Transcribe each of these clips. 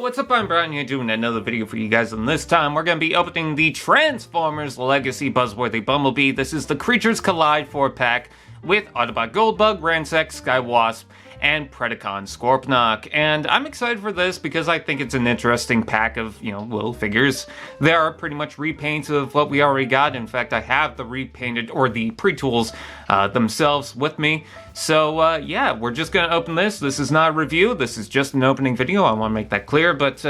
what's up? I'm Brian here doing another video for you guys, and this time we're going to be opening the Transformers Legacy Buzzworthy Bumblebee. This is the Creatures Collide 4-pack with Autobot Goldbug, Ransec, Skywasp, and Predacon Scorponok. And I'm excited for this because I think it's an interesting pack of, little figures. There are pretty much repaints of what we already got. In fact, I have the repainted, or the pre-tools themselves with me. So, yeah, we're just going to open this. This is not a review. This is just an opening video. I want to make that clear, but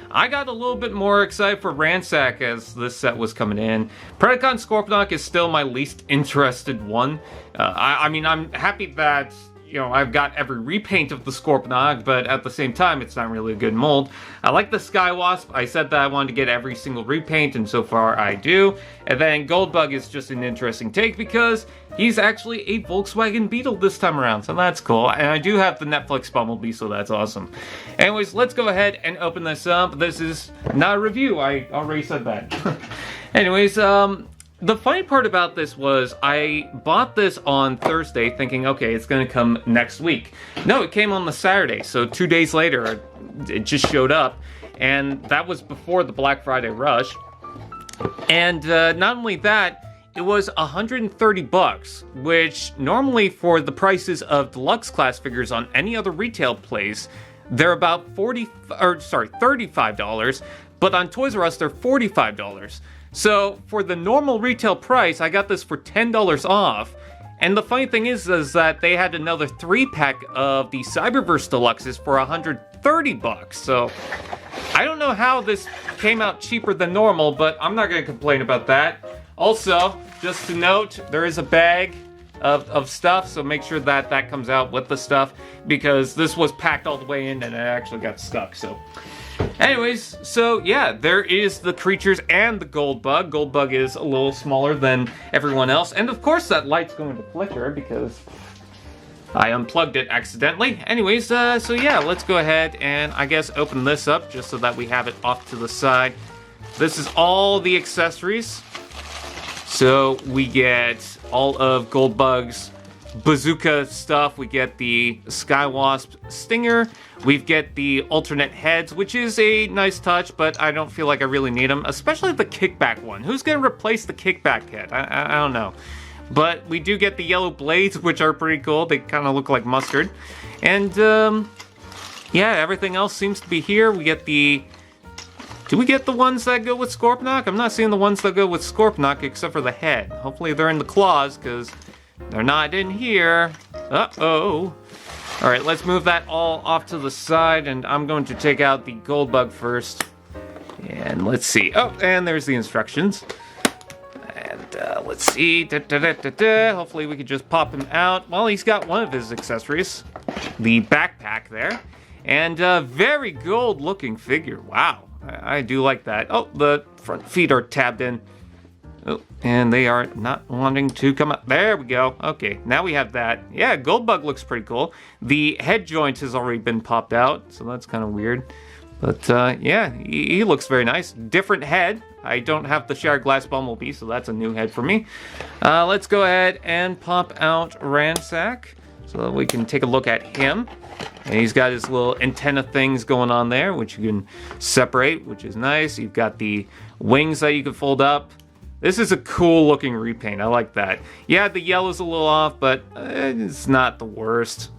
I got a little bit more excited for Ransec as this set was coming in. Predacon Scorponok is still my least interested one. I mean, I'm happy that I've got every repaint of the Scorponok, but at the same time, it's not really a good mold. I like the Skywasp. I said that I wanted to get every single repaint, and so far I do. And then Goldbug is just an interesting take because he's actually a Volkswagen Beetle this time around, so that's cool. And I do have the Netflix Bumblebee, so that's awesome. Anyways, let's go ahead and open this up. This is not a review. I already said that. Anyways, the funny part about this was I bought this on Thursday thinking, okay, it's going to come next week. No, it came on the Saturday, so 2 days later it just showed up, and that was before the Black Friday rush. And not only that, it was $130, which normally for the prices of deluxe class figures on any other retail place, they're about $35, but on Toys R Us they're $45. So, for the normal retail price, I got this for $10 off. And the funny thing is that they had another 3-pack of the Cyberverse Deluxes for $130. So, I don't know how this came out cheaper than normal, but I'm not going to complain about that. Also, just to note, there is a bag of stuff, so make sure that that comes out with the stuff, because this was packed all the way in and it actually got stuck, so... Anyways, so yeah, there is the creatures and the Goldbug. Goldbug is a little smaller than everyone else. And of course that light's going to flicker because I unplugged it accidentally. Anyways, so yeah, let's go ahead and I guess open this up just so that we have it off to the side. This is all the accessories. So we get all of Goldbug's bazooka stuff. We get the Skywasp stinger. We get the alternate heads, which is a nice touch, but I don't feel like I really need them, especially the kickback one. Who's going to replace the kickback head? I don't know. But we do get the yellow blades, which are pretty cool. They kind of look like mustard. And, yeah, everything else seems to be here. We get the... Do we get the ones that go with Scorponok? I'm not seeing the ones that go with Scorponok except for the head. Hopefully they're in the claws, because they're not in here. Uh-oh. Alright, let's move that all off to the side, and I'm going to take out the Goldbug first. And let's see. Oh, and there's the instructions. And let's see. Hopefully we can just pop him out. Well, he's got one of his accessories. The backpack there. And very gold-looking figure. Wow. I do like that. Oh, the front feet are tabbed in. Oh, and they are not wanting to come up. There we go. Okay, now we have that. Yeah, Goldbug looks pretty cool. The head joint has already been popped out, so that's kind of weird. But, yeah, he looks very nice. Different head. I don't have the Shattered Glass Bumblebee, so that's a new head for me. Let's go ahead and pop out Ransec so that we can take a look at him. And he's got his little antenna things going on there, which you can separate, which is nice. You've got the wings that you can fold up. This is a cool looking repaint. I like that. Yeah, the yellow's a little off, but it's not the worst.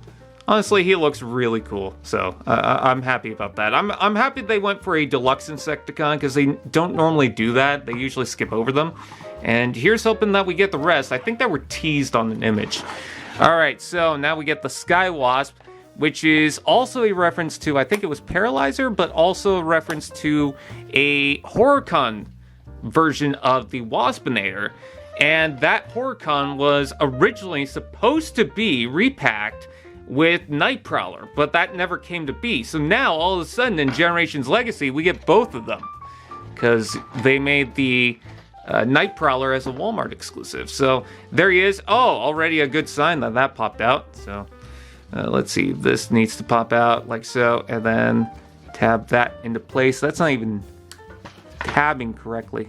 Honestly, he looks really cool, so I'm happy about that. I'm happy they went for a deluxe Insecticon because they don't normally do that. They usually skip over them. And here's hoping that we get the rest. I think they were teased on an image. All right, so now we get the Skywasp, which is also a reference to, I think it was Paralyzer, but also a reference to a HorrorCon version of the Waspinator, and that HorrorCon was originally supposed to be repacked with Nightprowler, but that never came to be. So now, all of a sudden, in Generations Legacy, we get both of them, because they made the Nightprowler as a Walmart exclusive. So there he is. Oh, already a good sign that that popped out. So let's see, this needs to pop out like so, and then tab that into place. That's not even tabbing correctly.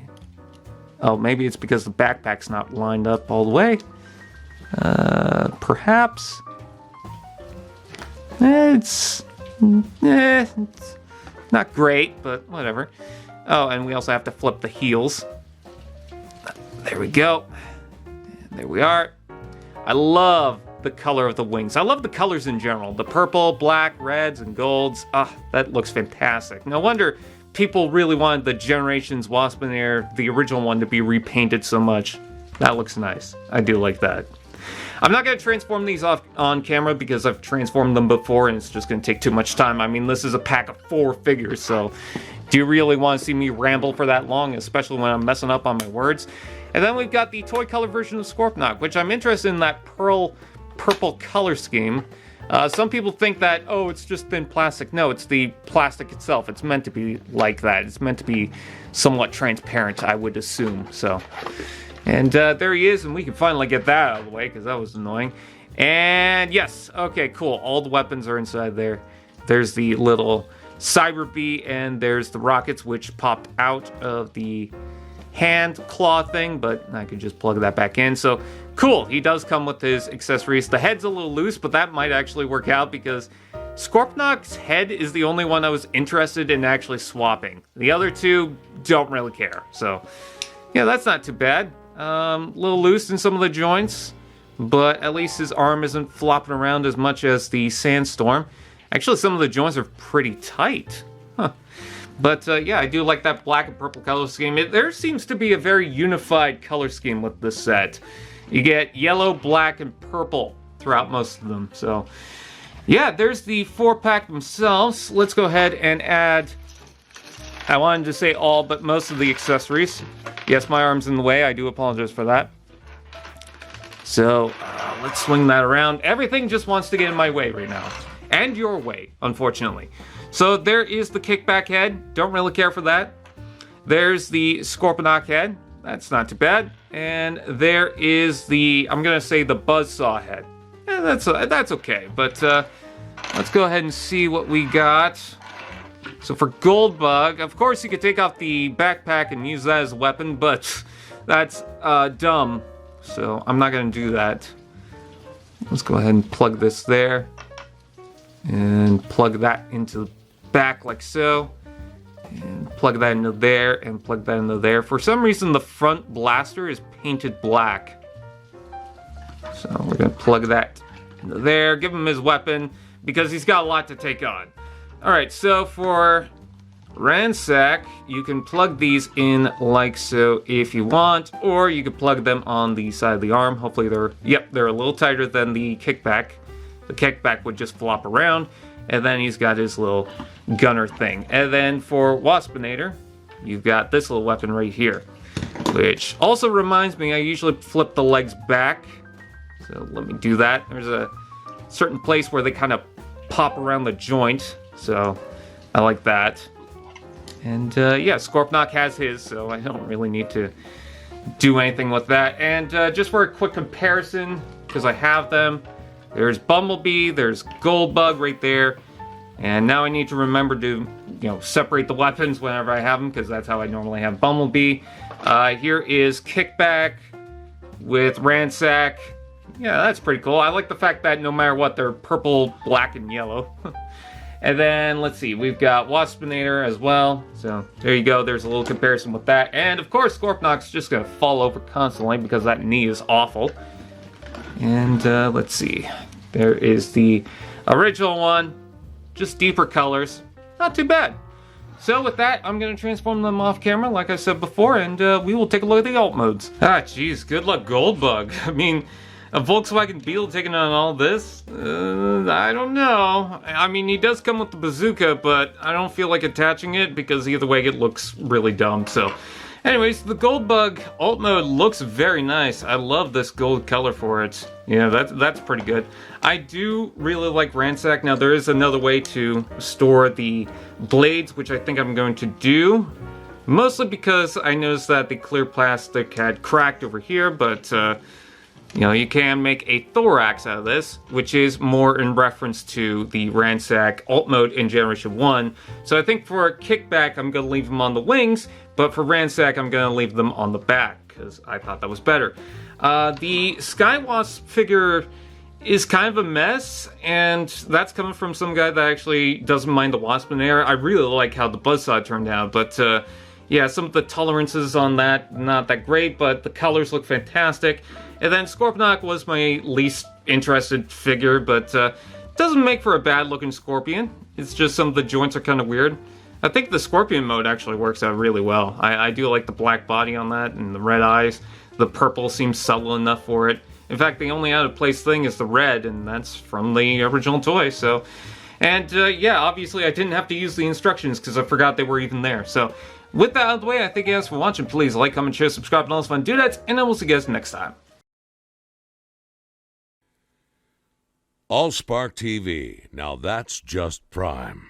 Oh, maybe it's because the backpack's not lined up all the way. Perhaps. It's Not great, but whatever. Oh, and we also have to flip the heels. There we go. There we are. I love the color of the wings. I love the colors in general. The purple, black, reds, and golds. Ah, that looks fantastic. No wonder people really wanted the Generations Waspinator, the original one, to be repainted so much. That looks nice. I do like that. I'm not going to transform these off on camera because I've transformed them before and it's just going to take too much time. I mean, this is a pack of 4 figures, so do you really want to see me ramble for that long, especially when I'm messing up on my words? And then we've got the toy color version of Scorponok, which I'm interested in that purple color scheme. Some people think that, oh, it's just thin plastic. No, it's the plastic itself. It's meant to be like that. It's meant to be somewhat transparent, I would assume. So, and there he is, and we can finally get that out of the way because that was annoying. And yes, okay, cool. All the weapons are inside there. There's the little Cyber Bee, and there's the rockets which pop out of the hand claw thing, but I could just plug that back in. So cool, he does come with his accessories. The head's a little loose, but that might actually work out because Scorponok's head is the only one I was interested in actually swapping. The other two don't really care. So yeah, that's not too bad. A little loose in some of the joints, but at least his arm isn't flopping around as much as the Sandstorm. Actually, some of the joints are pretty tight. Huh. But yeah, I do like that black and purple color scheme. There seems to be a very unified color scheme with this set. You get yellow, black, and purple throughout most of them. So yeah, there's the 4-pack themselves. Let's go ahead and add, I wanted to say all, but most of the accessories. Yes, my arm's in the way. I do apologize for that. So let's swing that around. Everything just wants to get in my way right now. And your way, unfortunately. So there is the kickback head. Don't really care for that. There's the Scorponok head. That's not too bad. And there is the, I'm going to say the Buzzsaw head. Yeah, that's okay. But let's go ahead and see what we got. So for Goldbug, of course you could take off the backpack and use that as a weapon, but that's dumb. So I'm not going to do that. Let's go ahead and plug this there. And plug that into the back like so. And plug that into there and plug that into there. For some reason the front blaster is painted black. So we're going to plug that into there. Give him his weapon because he's got a lot to take on. Alright, so for Ransack, you can plug these in like so if you want. Or you could plug them on the side of the arm. Hopefully they're a little tighter than the kickback. The kickback would just flop around, and then he's got his little gunner thing. And then for Waspinator, you've got this little weapon right here, which also reminds me I usually flip the legs back. So let me do that. There's a certain place where they kind of pop around the joint, so I like that. And yeah, Scorponok has his, so I don't really need to do anything with that. And just for a quick comparison, because I have them, there's Bumblebee, there's Goldbug right there, and now I need to remember to, separate the weapons whenever I have them, because that's how I normally have Bumblebee. Here is Kickback with Ransack. Yeah, that's pretty cool. I like the fact that no matter what, they're purple, black, and yellow. And then, let's see, we've got Waspinator as well. So, there you go, there's a little comparison with that. And, of course, Scorponok's just going to fall over constantly because that knee is awful. And let's see, there is the original one, just deeper colors, not too bad. So with that, I'm going to transform them off camera like I said before, and we will take a look at the alt modes. Ah, jeez, good luck Goldbug. I mean, a Volkswagen Beetle taking on all this? I don't know. I mean, he does come with the bazooka, but I don't feel like attaching it because either way it looks really dumb, so. Anyways, the Goldbug alt mode looks very nice. I love this gold color for it. Yeah, that's pretty good. I do really like Ransack. Now, there is another way to store the blades, which I think I'm going to do. Mostly because I noticed that the clear plastic had cracked over here, but, you can make a thorax out of this, which is more in reference to the Ransack alt mode in Generation 1. So I think for Kickback, I'm going to leave them on the wings, but for Ransack, I'm going to leave them on the back, because I thought that was better. The Skywasp figure is kind of a mess, and that's coming from some guy that actually doesn't mind the wasp in there. I really like how the buzzsaw turned out, but yeah, some of the tolerances on that, not that great, but the colors look fantastic. And then Scorponok was my least interested figure, but doesn't make for a bad looking Scorpion. It's just some of the joints are kind of weird. I think the Scorpion mode actually works out really well. I do like the black body on that and the red eyes. The purple seems subtle enough for it. In fact, the only out of place thing is the red, and that's from the original toy, so... And yeah, obviously I didn't have to use the instructions because I forgot they were even there. So with that out of the way, I thank you guys for watching. Please like, comment, share, subscribe, and all those fun doodads, and I will see you guys next time. AllSpark TV. Now that's just prime.